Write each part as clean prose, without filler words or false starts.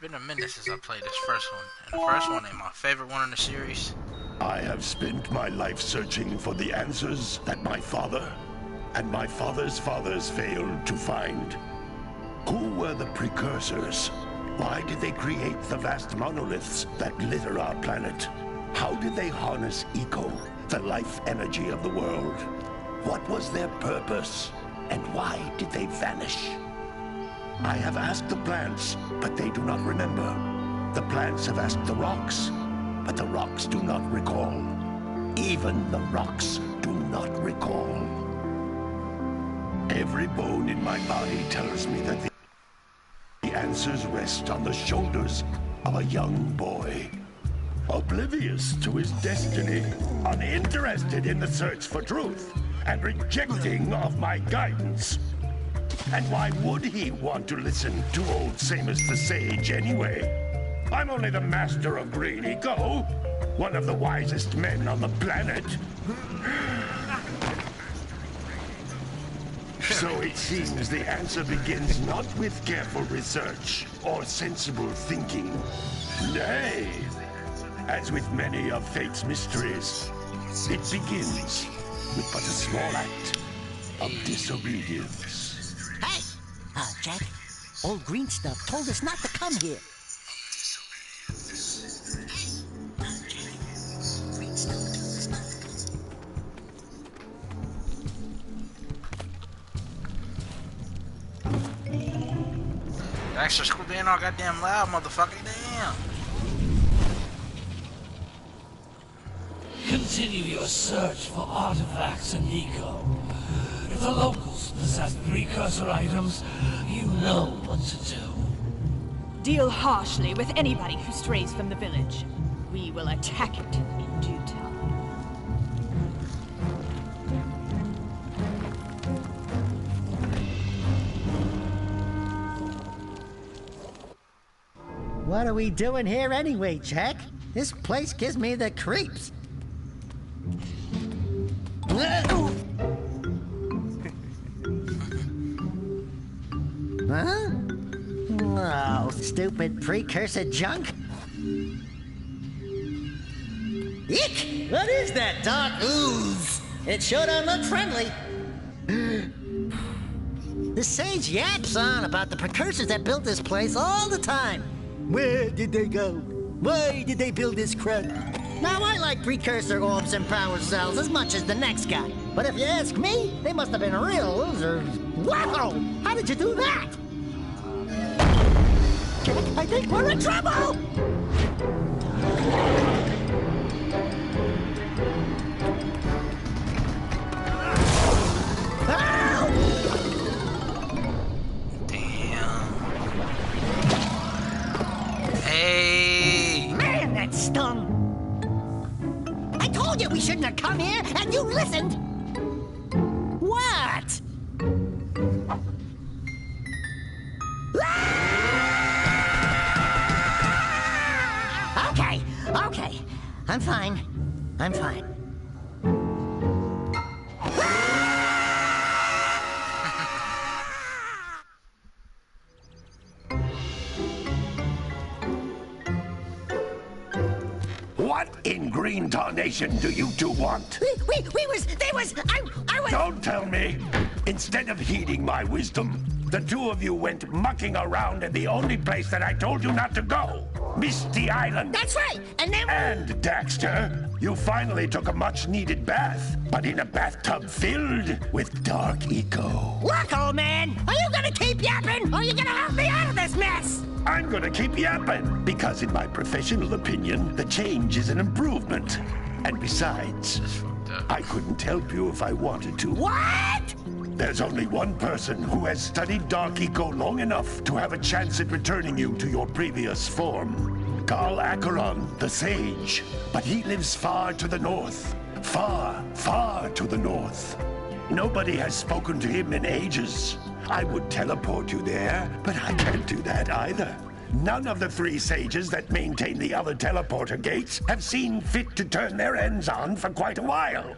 been a minute since I played this first one, and the first one ain't my favorite one in the series. I have spent my life searching for the answers that my father and my father's fathers failed to find. Who were the precursors? Why did they create the vast monoliths that litter our planet? How did they harness Eco, the life energy of the world? What was their purpose? And why did they vanish? I have asked the plants, but they do not remember. The plants have asked the rocks, but the rocks do not recall. Even the rocks do not recall. Every bone in my body tells me that the answers rest on the shoulders of a young boy. Oblivious to his destiny, uninterested in the search for truth, and rejecting of my guidance. And why would he want to listen to old Samus the Sage anyway? I'm only the master of Green Eco, one of the wisest men on the planet. So it seems the answer begins not with careful research or sensible thinking. Nay, as with many of fate's mysteries, it begins with but a small act of disobedience. Hey! Jack, old green stuff told us not to come here. Extra school being all goddamn loud, motherfucker. Damn. Continue your search for artifacts in Eco. If the locals possess precursor items, you know what to do. Deal harshly with anybody who strays from the village. We will attack it in due time. What are we doing here anyway, Jack? This place gives me the creeps. Huh? Oh, stupid precursor junk. Eek! What is that dark ooze? It sure don't look friendly. The sage yaps on about the precursors that built this place all the time. Where did they go? Why did they build this crud? Now, I like precursor orbs and power cells as much as the next guy. But if you ask me, they must have been real losers. Wow! How did you do that? I think we're in trouble! Hey! Man, that stung! I told you we shouldn't have come here, and you listened! What? Okay. I'm fine. What in green tarnation do you two want? I was... Don't tell me! Instead of heeding my wisdom, the two of you went mucking around in the only place that I told you not to go. Misty Island. That's right, and then... And, Daxter, you finally took a much-needed bath, but in a bathtub filled with dark eco. Look, old man, are you gonna keep yapping, or are you gonna help me out of this mess? I'm gonna keep yapping, because in my professional opinion, the change is an improvement. And besides, I couldn't help you if I wanted to. What? There's only one person who has studied Dark Eco long enough to have a chance at returning you to your previous form. Carl Acheron, the Sage. But he lives far to the north. Far, far to the north. Nobody has spoken to him in ages. I would teleport you there, but I can't do that either. None of the three sages that maintain the other teleporter gates have seen fit to turn their ends on for quite a while.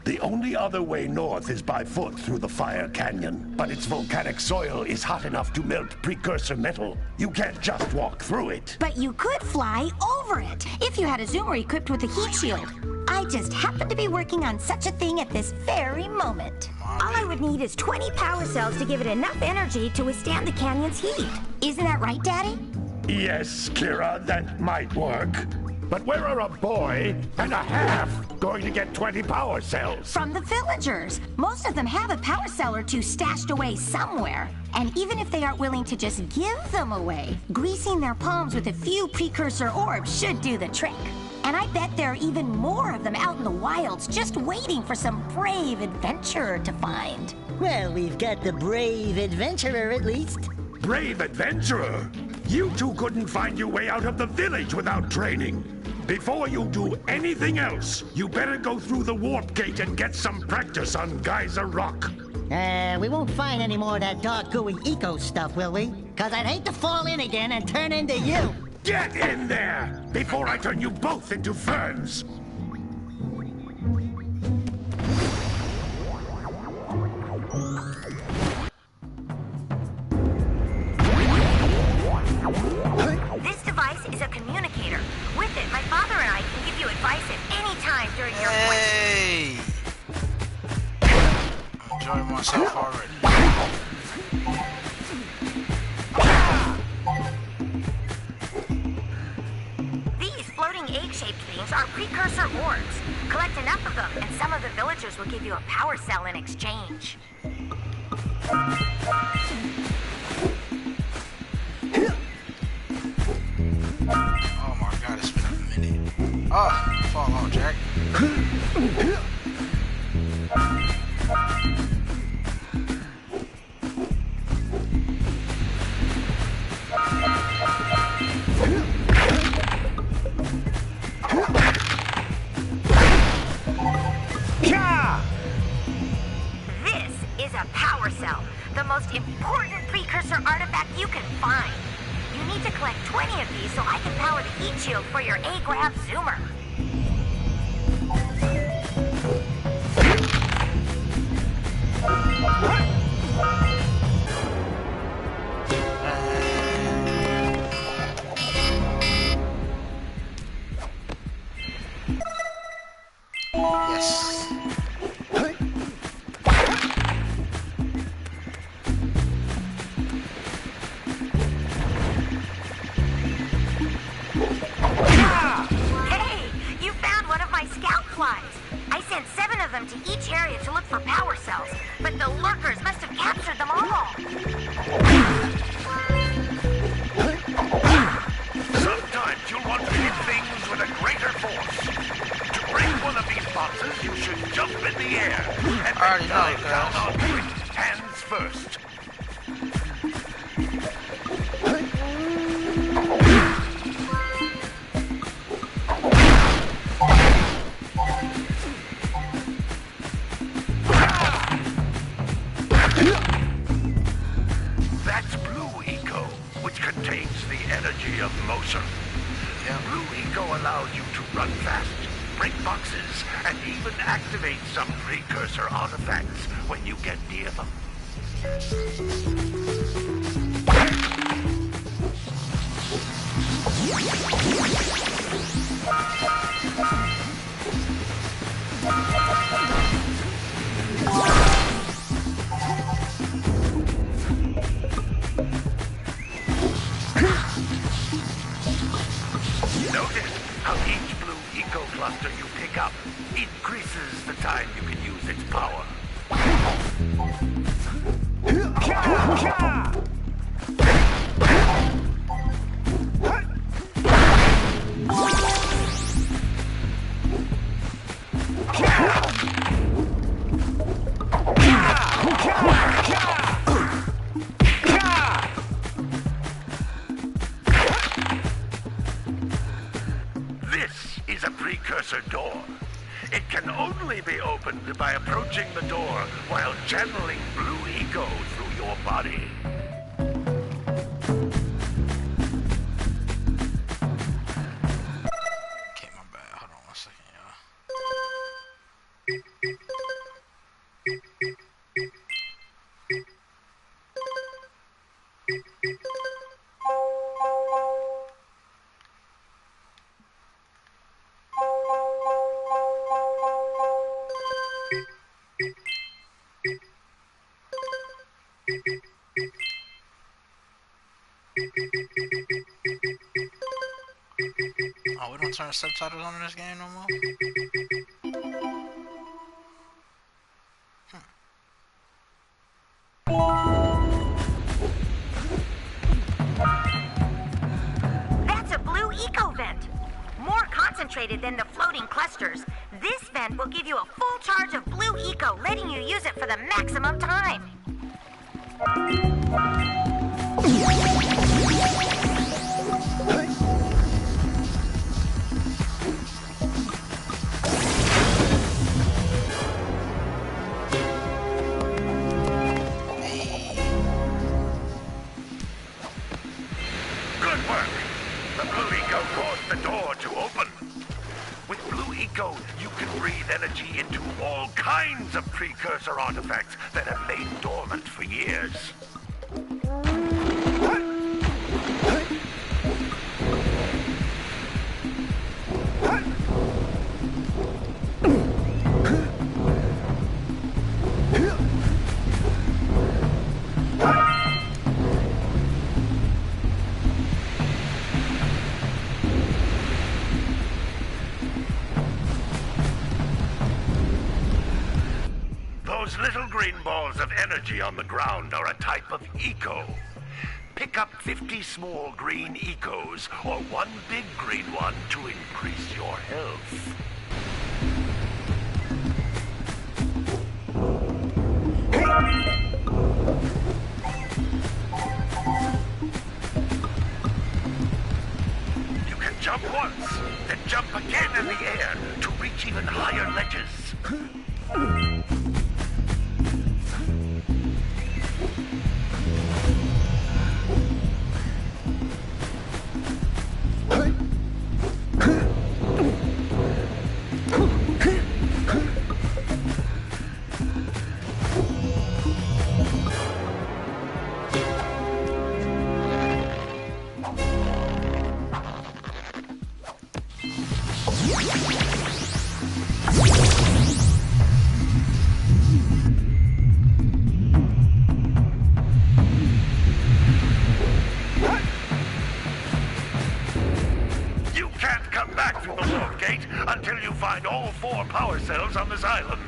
The only other way north is by foot through the Fire Canyon, but its volcanic soil is hot enough to melt precursor metal. You can't just walk through it. But you could fly over it if you had a zoomer equipped with a heat shield. I just happen to be working on such a thing at this very moment. All I would need is 20 power cells to give it enough energy to withstand the canyon's heat. Isn't that right, Daddy? Yes, Kira, that might work. But where are a boy and a half going to get 20 power cells? From the villagers. Most of them have a power cell or two stashed away somewhere. And even if they aren't willing to just give them away, greasing their palms with a few precursor orbs should do the trick. And I bet there are even more of them out in the wilds just waiting for some brave adventurer to find. Well, we've got the brave adventurer at least. Brave adventurer? You two couldn't find your way out of the village without training. Before you do anything else, you better go through the warp gate and get some practice on Geyser Rock. We won't find any more of that dark gooey eco stuff, will we? Cause I'd hate to fall in again and turn into you. Get in there before I turn you both into ferns. This device is a communicator. With it, my father and I can give you advice at any time during your Hey! I'm enjoying myself already. These floating egg-shaped things are precursor orbs. Collect enough of them, and some of the villagers will give you a power cell in exchange. Oh my god, it's been a minute. Oh, fall on, Jack. This is a power cell, the most important precursor artifact you can find. You need to collect 20 of these so I can power the heat shield for your A-Grav zoomer. Yes. Hey, you found one of my scout flies. I sent 7 of them to each area to look for power cells, but the lurkers must have captured them all. Sometimes you'll want to hit things with a greater force. To break one of these boxes, you should jump in the air and I already then know, dive down onto it, hands first. That's Blue Eco, which contains the energy of motion. Blue Eco allows you to run fast, break boxes, and even activate some precursor artifacts when you get near them. Notice how each Blue Eco cluster you pick up increases the time you can use its power. This is a precursor door. It can only be opened by approaching the door while channeling Blue Eco through your body. Okay, my bad. Hold on 1 second, y'all. turn subtitles on in this game no more? That's a blue eco vent. More concentrated than the floating clusters. This vent will give you a full charge of blue eco, letting you use it for the maximum time. Good work. The blue eco caused the door to open. With blue eco, you can breathe energy into all kinds of precursor artifacts that have lain dormant for years. Those little green balls of energy on the ground are a type of eco. Pick up 50 small green ecos or one big green one to increase your health. You can jump once, then jump again in the air to reach even higher ledges. Until you find all 4 power cells on this island.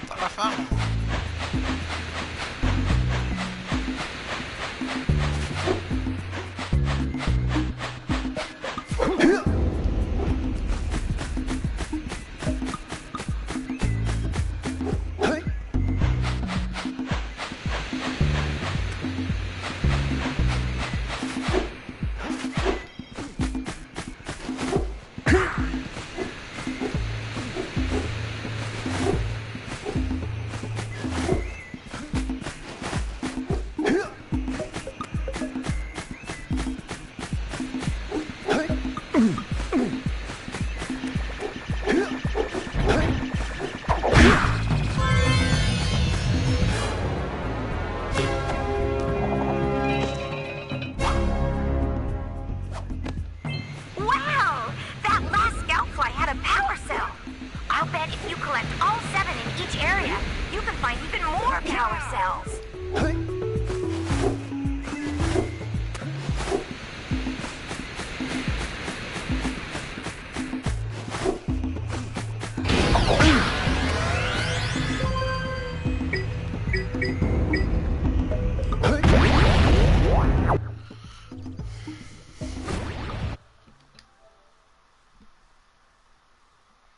Thought I found them. If you collect all 7 in each area, you can find even more power cells.